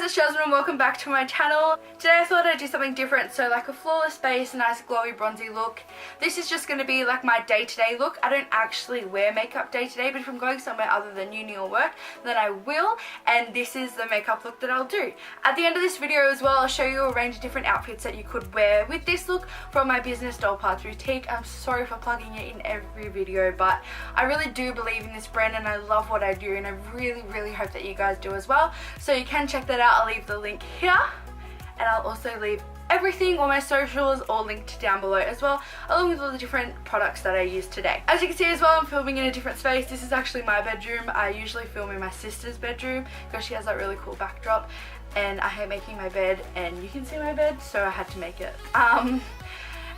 it's Jasmin and welcome back to my channel. Today I thought I'd do something different, so like a flawless base, a nice glowy bronzy look. This is just going to be like my day-to-day look. I don't actually wear makeup day-to-day, but if I'm going somewhere other than uni or work, then I will, and this is the makeup look that I'll do. At the end of this video as well, I'll show you a range of different outfits that you could wear with this look from my business doll parts boutique. I'm sorry for plugging it in every video, but I really do believe in this brand and I love what I do, and I really hope that you guys do as well. So you can check that out. I'll leave the link here, and I'll also leave everything, all my socials, all linked down below as well, along with all the different products that I use today. As you can see as well, I'm filming in a different space. This is actually my bedroom. I usually film in my sister's bedroom because she has that really cool backdrop, and I hate making my bed, and you can see my bed, so I had to make it.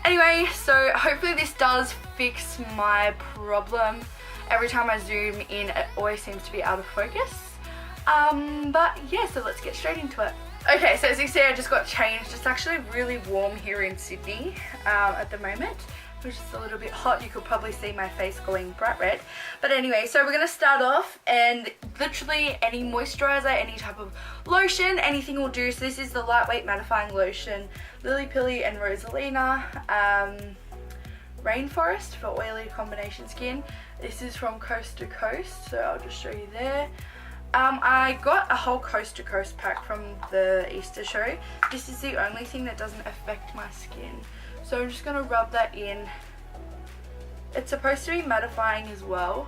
Anyway, so hopefully this does fix my problem. Every time I zoom in, it always seems to be out of focus. But yeah, so let's get straight into it. Okay, so as you see, I just got changed. It's actually really warm here in Sydney at the moment, which is a little bit hot. You could probably see my face going bright red. But anyway, so we're going to start off, and literally any moisturizer, any type of lotion, anything will do. So this is the lightweight mattifying lotion, Lily Pilly and Rosalina. Rainforest for oily combination skin. This is from Coast to Coast, so I'll just show you there. I got a whole Coast to Coast pack from the Easter show. This is the only thing that doesn't affect my skin, so I'm just going to rub that in. It's supposed to be mattifying as well,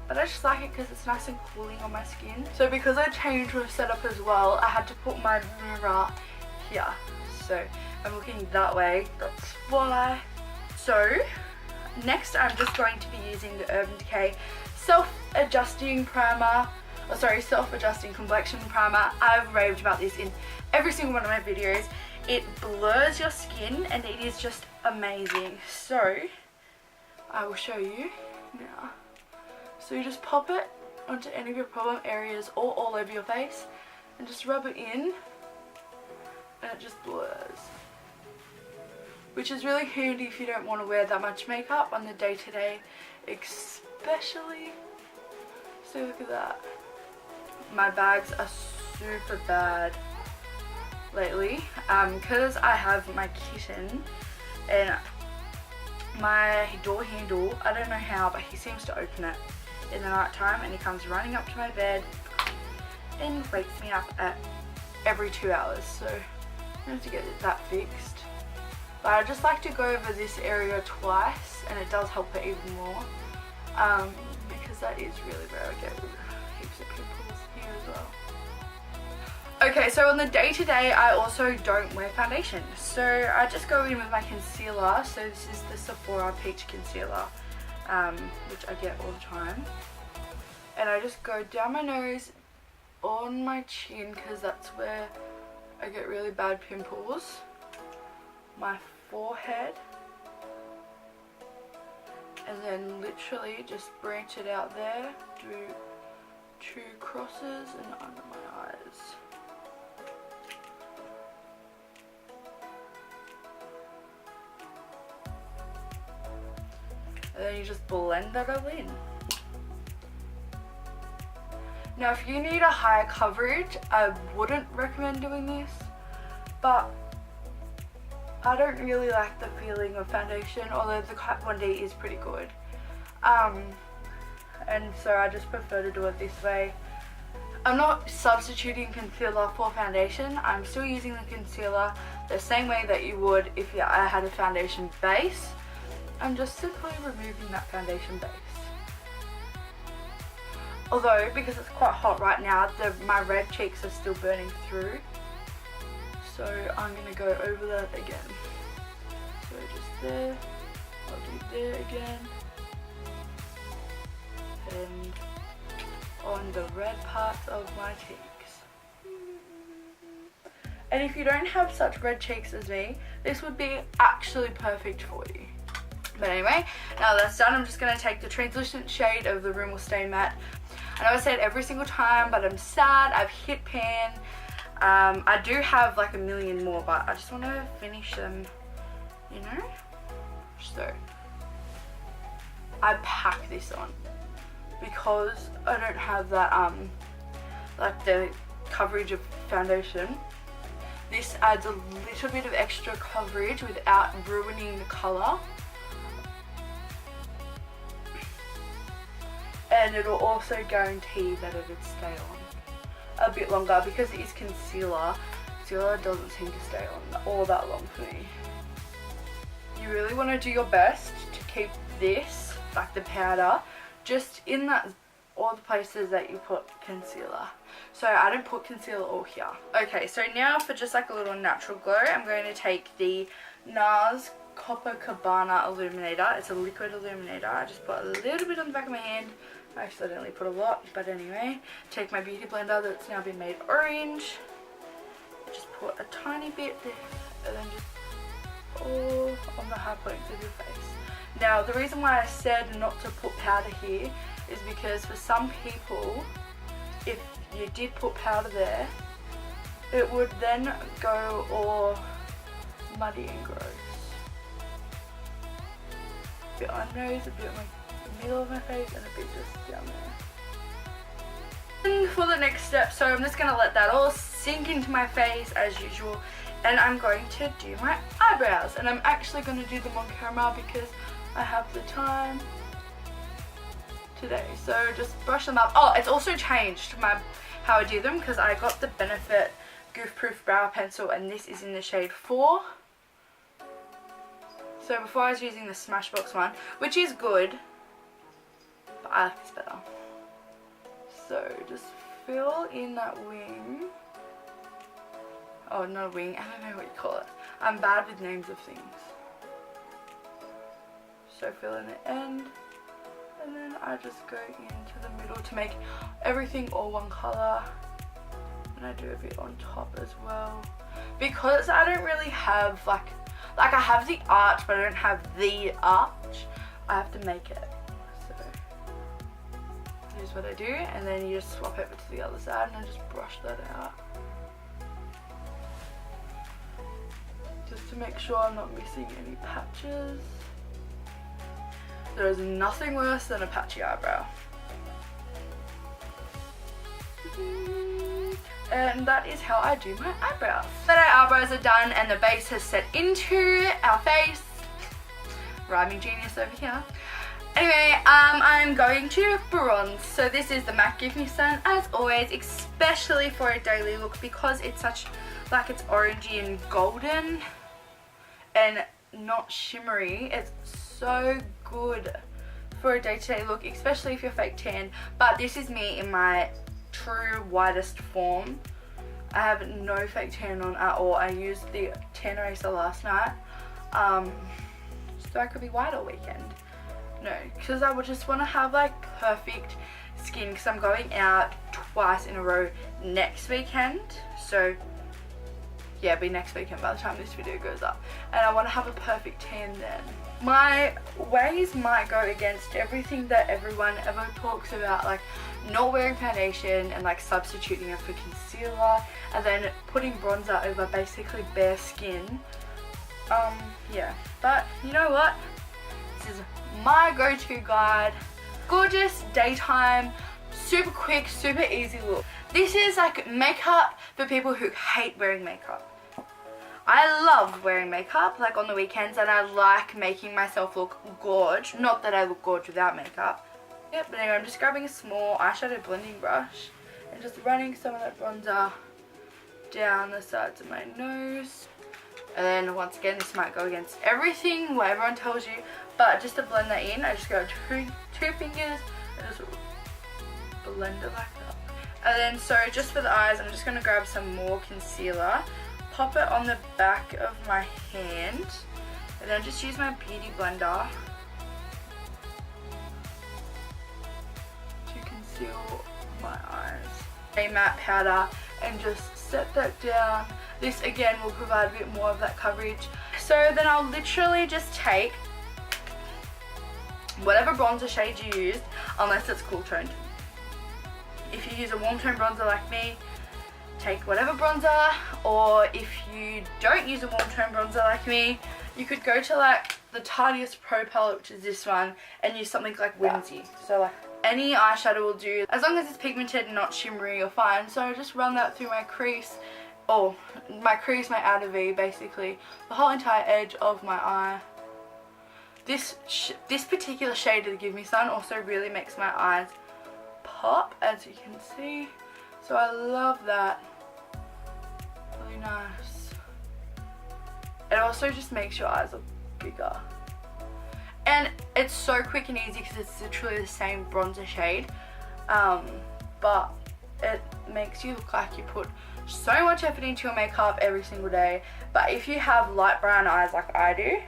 but I just like it because it's nice and cooling on my skin. So because I changed my setup as well, I had to put my mirror here, so I'm looking that way, that's why. So next I'm just going to be using the Urban Decay self-adjusting primer, self-adjusting complexion primer. I've raved about this in every single one of my videos. It blurs your skin and it is just amazing. So I will show you now. So you just pop it onto any of your problem areas or all over your face and just rub it in, and it just blurs, which is really handy if you don't want to wear that much makeup on the day-to-day, especially. So look at that. My bags are super bad lately because I have my kitten, and my door handle, I don't know how, but he seems to open it in the night time, and he comes running up to my bed and wakes me up at every 2 hours. So I have to get that fixed. But I just like to go over this area twice, and it does help it even more, because that is really where I get heaps of pimples here as well. Okay, so on the day-to-day, I also don't wear foundation, so I just go in with my concealer. So this is the Sephora Peach Concealer, which I get all the time, and I just go down my nose, on my chin, because that's where I get really bad pimples, my forehead, and then literally just branch it out there, do 2 crosses and under my eyes. And then you just blend that all in. Now if you need a higher coverage, I wouldn't recommend doing this, but I don't really like the feeling of foundation, although the Kat Von D is pretty good. And so I just prefer to do it this way. I'm not substituting concealer for foundation. I'm still using the concealer the same way that you would if I had a foundation base. I'm just simply removing that foundation base. Although, because it's quite hot right now, my red cheeks are still burning through. So I'm going to go over that again. So just there, I'll do there again, and on the red parts of my cheeks. And if you don't have such red cheeks as me, this would be actually perfect for you. But anyway, now that's done, I'm just going to take the translucent shade of the Room Will Stay Matte. I know I say it every single time, but I'm sad. I've hit pan. I do have like a million more, but I just want to finish them, you know. So I pack this on because I don't have that like the coverage of foundation. This adds a little bit of extra coverage without ruining the colour. And it'll also guarantee that it would stay on a bit longer because it is concealer. Concealer doesn't seem to stay on all that long for me. You really want to do your best to keep this, like the powder, just in that all the places that you put concealer. So I don't put concealer all here. Okay, so now for just like a little natural glow, I'm going to take the NARS Copacabana illuminator. It's a liquid illuminator. I just put a little bit on the back of my hand. I accidentally put a lot, but anyway. Take my beauty blender that's now been made orange. Just put a tiny bit there, and then just all on the high points of your face. Now the reason why I said not to put powder here is because for some people, if you did put powder there, it would then go all muddy and gross. A bit on my nose, a bit on the middle of my face, and a bit just down there. And for the next step, so I'm just going to let that all sink into my face as usual, and I'm going to do my eyebrows, and I'm actually going to do them on camera because I have the time today. So just brush them up. Oh, it's also changed how I do them because I got the Benefit Goof Proof Brow Pencil, and this is in the shade 4. So before I was using the Smashbox one, which is good, but I like this better. So just fill in that wing. Oh, not a wing, I don't know what you call it. I'm bad with names of things. So fill in the end, and then I just go into the middle to make everything all one colour. And I do a bit on top as well. Because I don't really have like I have the arch, but I don't have the arch. I have to make it. So here's what I do, and then you just swap over to the other side and I just brush that out. Just to make sure I'm not missing any patches. There is nothing worse than a patchy eyebrow. And that is how I do my eyebrows. Now our eyebrows are done and the base has set into our face. Rhyming genius over here. Anyway, I'm going to bronze. So this is the MAC Give Me Sun, as always, especially for a daily look because it's such, like, it's orangey and golden and not shimmery. It's so good for a day-to-day look, especially if you're fake tan. But this is me in my true whitest form. I have no fake tan on at all. I used the tan eraser last night so I could be white all weekend. No, because I would just want to have like perfect skin because I'm going out twice in a row next weekend. So yeah, it'll be next weekend by the time this video goes up, and I want to have a perfect tan then. My ways might go against everything that everyone ever talks about, like not wearing foundation and like substituting it for concealer and then putting bronzer over basically bare skin. Yeah, but you know what? This is my go-to guide. Gorgeous daytime, super quick, super easy look. This is like makeup for people who hate wearing makeup. I love wearing makeup, like on the weekends, and I like making myself look gorge. Not that I look gorge without makeup. Yep, but anyway, I'm just grabbing a small eyeshadow blending brush and just running some of that bronzer down the sides of my nose. And then once again, this might go against everything, what everyone tells you, but just to blend that in, I just go two fingers and just blend it like that. And then, so just for the eyes, I'm just going to grab some more concealer, pop it on the back of my hand, and then just use my beauty blender to conceal my eyes. A matte powder and just set that down. This again will provide a bit more of that coverage. So then I'll literally just take whatever bronzer shade you used, unless it's cool toned. If you use a warm tone bronzer like me, take whatever bronzer, or if you don't use a warm tone bronzer like me, you could go to like the Tarteist Pro palette, which is this one, and use something like Whimsy. So like any eyeshadow will do. As long as it's pigmented and not shimmery, you're fine. So I just run that through my crease. Oh, my crease, my outer V, basically. The whole entire edge of my eye. This particular shade of the Give Me Sun also really makes my eyes pop, as you can see. So I love that. Really nice. It also just makes your eyes look bigger. And it's so quick and easy because it's literally the same bronzer shade. But it makes you look like you put so much effort into your makeup every single day. But if you have light brown eyes like I do,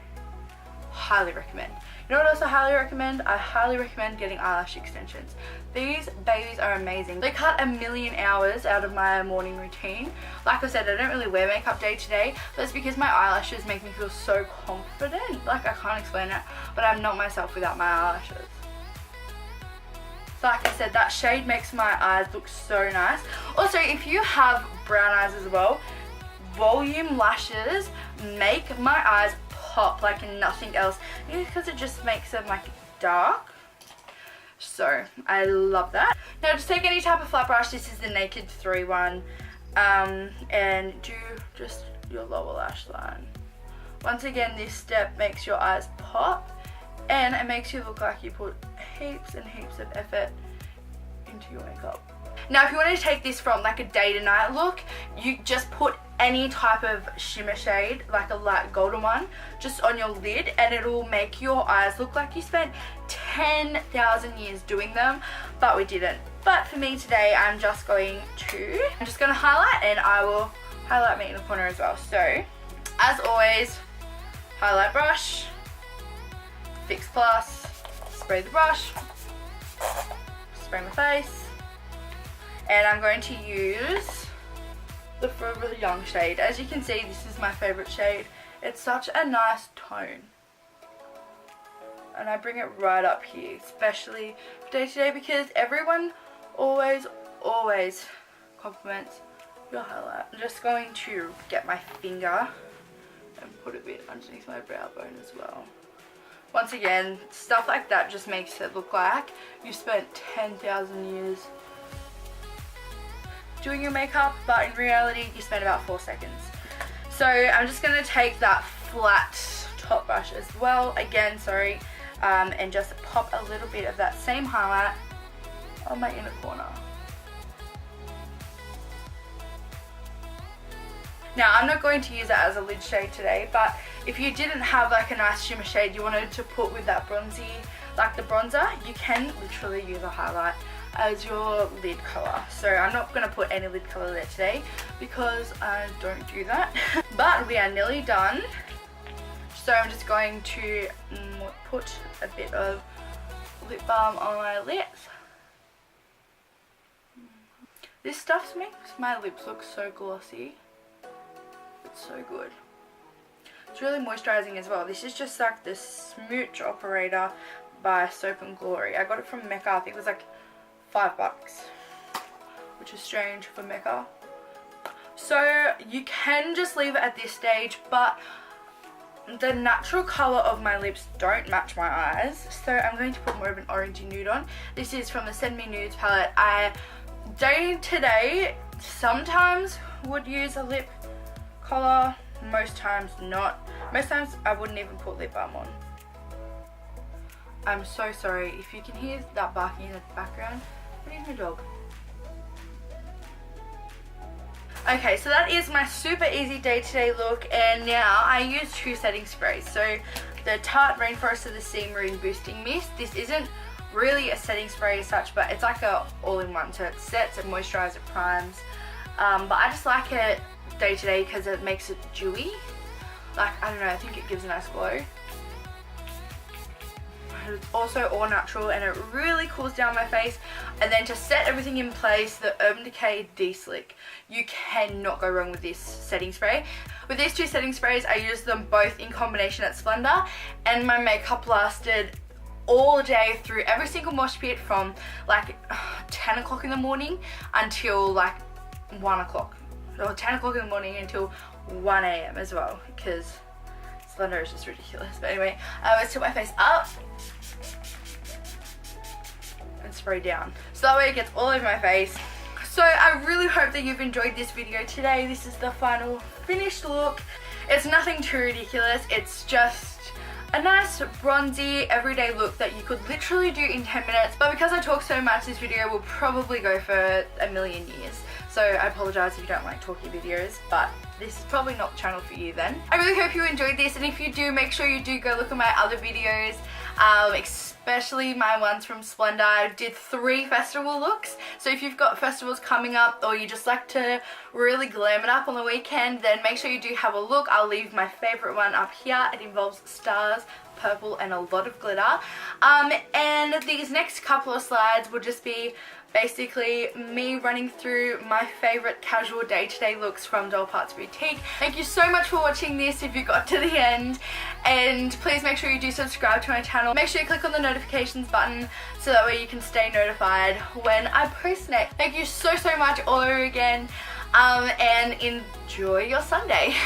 highly recommend. You know what else I highly recommend? I highly recommend getting eyelash extensions. These babies are amazing. They cut a million hours out of my morning routine. Like I said, I don't really wear makeup day to day, but it's because my eyelashes make me feel so confident. Like, I can't explain it, but I'm not myself without my eyelashes. Like I said, that shade makes my eyes look so nice. Also, if you have brown eyes as well, volume lashes make my eyes pop like nothing else, because it just makes them like dark. So I love that. Now just take any type of flat brush. This is the Naked 3 one, and do just your lower lash line. Once again, this step makes your eyes pop, and it makes you look like you put heaps and heaps of effort into your makeup. Now if you want to take this from like a day to night look, you just put any type of shimmer shade, like a light golden one, just on your lid, and it'll make your eyes look like you spent 10,000 years doing them, but we didn't. But for me today, I'm just going to highlight, and I will highlight my inner corner as well. So as always, highlight brush, Fix Plus, spray the brush, spray my face, and I'm going to use the Forever Young shade. As you can see, this is my favorite shade. It's such a nice tone, and I bring it right up here, especially for day to day, because everyone always compliments your highlight. I'm just going to get my finger and put a bit underneath my brow bone as well. Once again, stuff like that just makes it look like you spent 10,000 years doing your makeup, but in reality you spent about 4 seconds. So I'm just going to take that flat top brush as well, again, sorry, and just pop a little bit of that same highlight on my inner corner. Now I'm not going to use it as a lid shade today, but if you didn't have like a nice shimmer shade you wanted to put with that bronzy, like the bronzer, you can literally use a highlight as your lid colour. So I'm not going to put any lid colour there today because I don't do that. But we are nearly done. So I'm just going to put a bit of lip balm on my lips. This stuff makes my lips look so glossy. It's so good. It's really moisturising as well. This is just like the Smooch Operator by Soap and Glory. I got it from Mecca. I think it was like $5, which is strange for Mecca. So you can just leave it at this stage, but the natural colour of my lips don't match my eyes, so I'm going to put more of an orangey nude on. This is from the Send Me Nudes palette. I day to day sometimes would use a lip colour, most times not. Most times I wouldn't even put lip balm on. I'm so sorry if you can hear that barking in the background. What is my dog? Okay, so that is my super easy day-to-day look, and now I use 2 setting sprays. So the Tarte Rainforest of the Sea Marine Boosting Mist. This isn't really a setting spray as such, but it's like a all-in-one. So it sets, it moisturizes, it primes. But I just like it day-to-day because it makes it dewy. Like, I don't know, I think it gives a nice glow. It's also all natural and it really cools down my face. And then to set everything in place, the Urban Decay De-Slick. You cannot go wrong with this setting spray. With these 2 setting sprays, I used them both in combination at Splendor, and my makeup lasted all day through every single mosh pit from like 10 o'clock in the morning until like 1 o'clock. Or 10 o'clock in the morning until 1 a.m. as well, because Splendor is just ridiculous. But anyway, let's tilt my face up and and spray down. So that way it gets all over my face. So I really hope that you've enjoyed this video today. This is the final finished look. It's nothing too ridiculous. It's just a nice bronzy everyday look that you could literally do in 10 minutes. But because I talk so much, this video will probably go for a million years. So I apologise if you don't like talky videos, but this is probably not the channel for you then. I really hope you enjoyed this, and if you do, make sure you do go look at my other videos, especially my ones from Splendor. I did 3 festival looks, so if you've got festivals coming up or you just like to really glam it up on the weekend, then make sure you do have a look. I'll leave my favourite one up here. It involves stars, purple and a lot of glitter. And these next couple of slides will just be basically me running through my favourite casual day-to-day looks from Doll Parts Boutique. Thank you so much for watching this if you got to the end, and please make sure you do subscribe to my channel. Make sure you click on the notifications button so that way you can stay notified when I post next. Thank you so much all over again, and enjoy your Sunday.